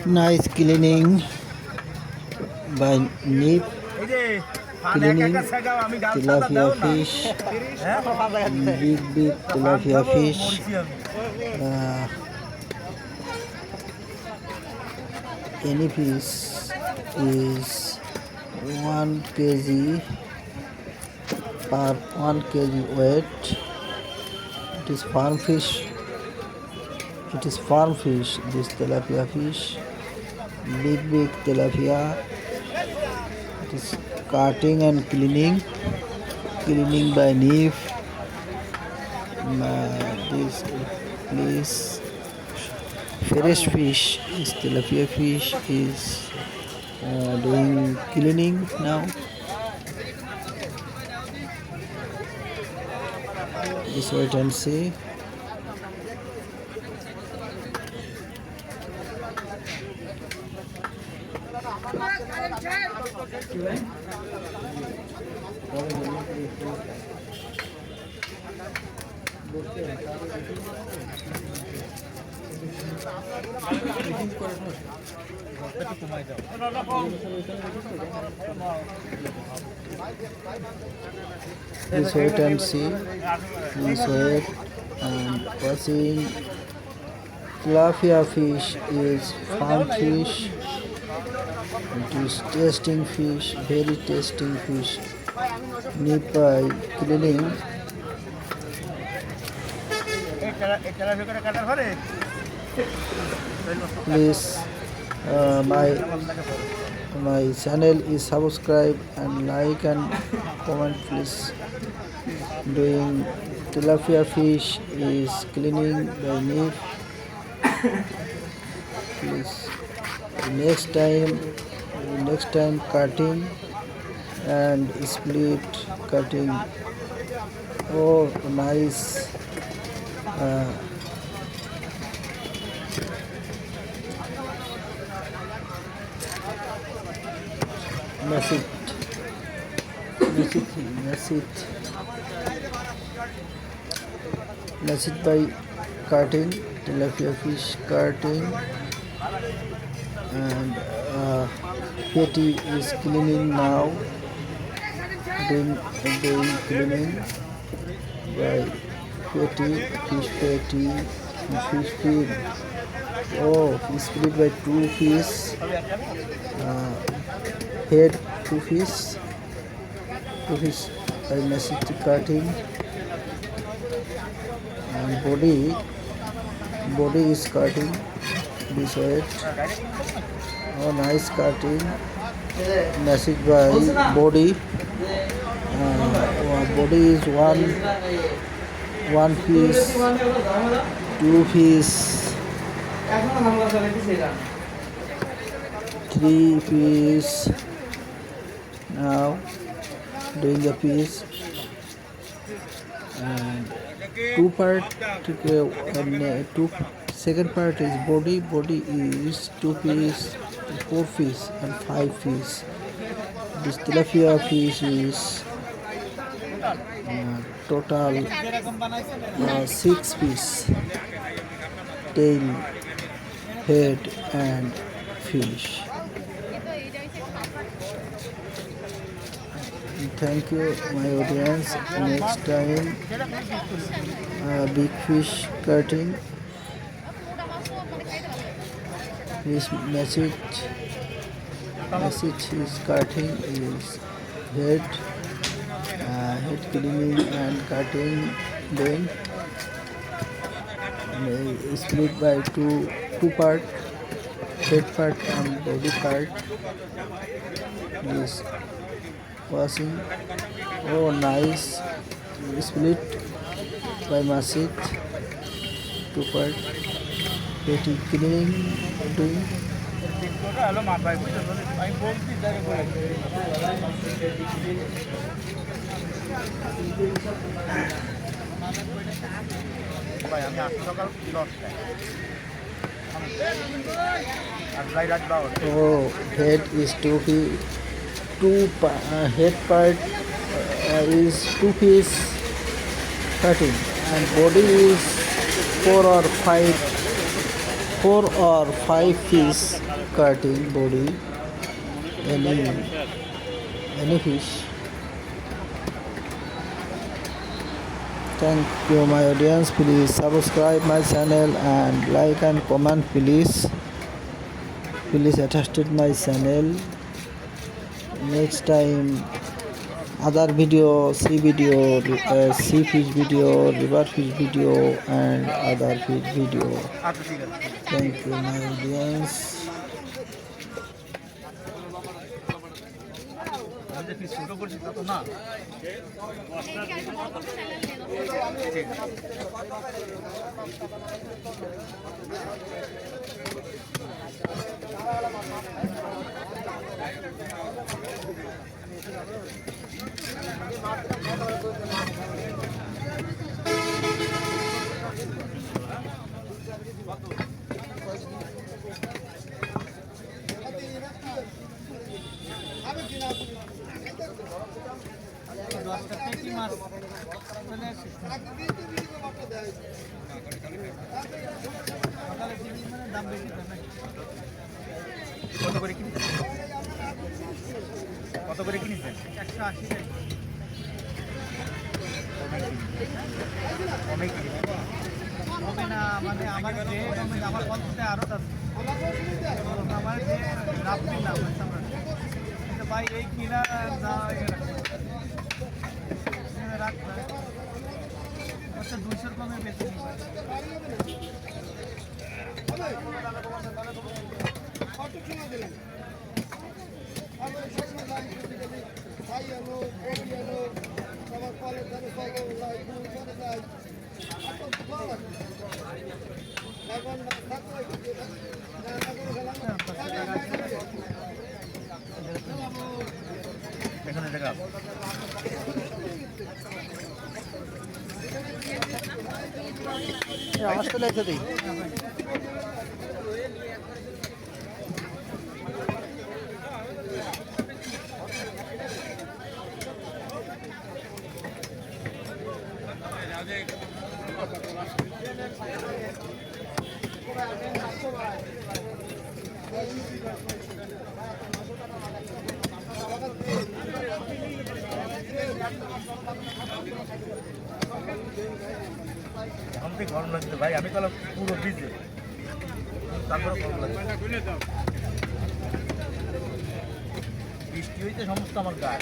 Nice cleaning by Nip, cleaning tilapia fish, big tilapia fish. Uh, any fish is 1 kg per 1 kg weight. It is farm fish. It is farm fish. This tilapia fish, big tilapia. It is cutting and cleaning by Nif. This fresh fish, this tilapia fish is doing cleaning now. Just wait and see. Just wait and see. Please wait and watching. Tilapia fish is farm fish. It is tasting fish, very tasting fish. Need by cleaning. Please, my channel is subscribe and like and comment. Please, doing tilapia fish is cleaning by me. Please, next time cutting and split cutting. Oh, nice. Message by cutting tilapia fish cutting and Patty is cleaning now. Doing cleaning by fish patty, fish feed. Oh, fish split by 2 fish. Head 2 fish by message cutting, and body is cutting this weight. Oh, nice cutting. Message by body. Body is one piece, 2 piece, 3 piece. Now doing the piece and 2 part. Second part is body is 2 piece, 4 piece and 5 piece. This tilapia fish is total 6 piece, tail, head and fish. Thank you my audience. Next time big fish cutting. This message is cutting is head cleaning and cutting, then split by two part, head part and body part. This washing. Oh, nice. Split by message 2 part. Patty cleaning doing. Oh, head is 2 piece. Head part is 2 piece cutting and body is 4 or 5 4 or 5 fish cutting body, any fish. Thank you my audience, please subscribe my channel and like and comment please attach to my channel. Next time other video, sea fish video, river fish video and other fish video. Thank you my audience. কত করে কিনেছেন? 180 টাকা। কমে কিনে হবে না, মানে আমার যে আমার পঞ্চাশে আরো আছে আমার যে রাখবেন না কিন্তু ভাই এই কিনা না রাখবেন আচ্ছা 200 কমে বেশি এখানে দেখা আওয়াজ তো লাগছে তুই এখন থেকে গরম লাগছে ভাই, আমি তাহলে পুরো ভিজে তারপরে গরম লাগছে। বৃষ্টি হইতে সমস্ত আমার গায়ে